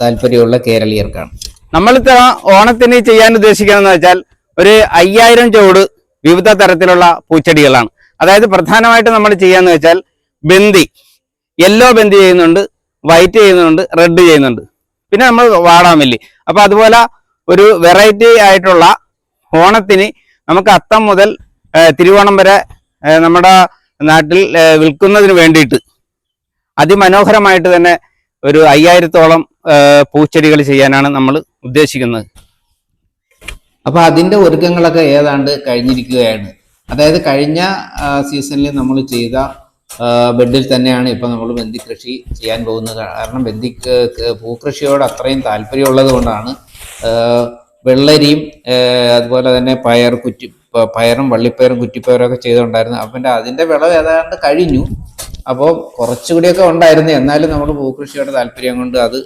താല്പര്യമുള്ള കേരളീയർക്കാണ്. നമ്മളിത്തെ ഓണത്തിന് ചെയ്യാൻ ഉദ്ദേശിക്കുന്നതെന്ന് വെച്ചാൽ ഒരു 5000 ചുവട് വിവിധ തരത്തിലുള്ള പൂച്ചെടികളാണ്. അതായത് പ്രധാനമായിട്ട് നമ്മൾ ചെയ്യാന്ന് വെച്ചാൽ ബന്ദി, യെല്ലോ ബന്ദി ചെയ്യുന്നുണ്ട്, വൈറ്റ് ചെയ്യുന്നുണ്ട്, റെഡ് ചെയ്യുന്നുണ്ട്, പിന്നെ നമ്മൾ വാടാമല്ലി. അപ്പൊ അതുപോലെ ഒരു വെറൈറ്റി ആയിട്ടുള്ള ഓണത്തിന് നമുക്ക് അത്തം മുതൽ തിരുവോണം വരെ നമ്മുടെ നാട്ടിൽ വിൽക്കുന്നതിന് വേണ്ടിയിട്ട് അതിമനോഹരമായിട്ട് തന്നെ ഒരു 5000-ഓളം പൂച്ചെടികൾ ചെയ്യാനാണ് നമ്മൾ ഉദ്ദേശിക്കുന്നത്. അപ്പൊ അതിന്റെ ഒരുക്കങ്ങളൊക്കെ ഏതാണ്ട് കഴിഞ്ഞിരിക്കുകയാണ്. അതായത് കഴിഞ്ഞ സീസണിൽ നമ്മൾ ചെയ്ത ബെഡിൽ തന്നെയാണ് ഇപ്പൊ നമ്മൾ ബന്ദി കൃഷി ചെയ്യാൻ പോകുന്നത്. കാരണം പൂക്കൃഷിയോട് അത്രയും താല്പര്യമുള്ളത് കൊണ്ടാണ് വെള്ളരിയും അതുപോലെ തന്നെ പയറും വള്ളിപ്പയറും കുറ്റിപ്പയറും ഒക്കെ ചെയ്തുകൊണ്ടായിരുന്നു. അപ്പം അതിന്റെ വിളവ് ഏതാണ്ട് കഴിഞ്ഞു. അപ്പോൾ കുറച്ചുകൂടിയൊക്കെ ഉണ്ടായിരുന്നു. എന്നാലും നമ്മൾ പൂക്കൃഷിയോട് താല്പര്യം കൊണ്ട് അത്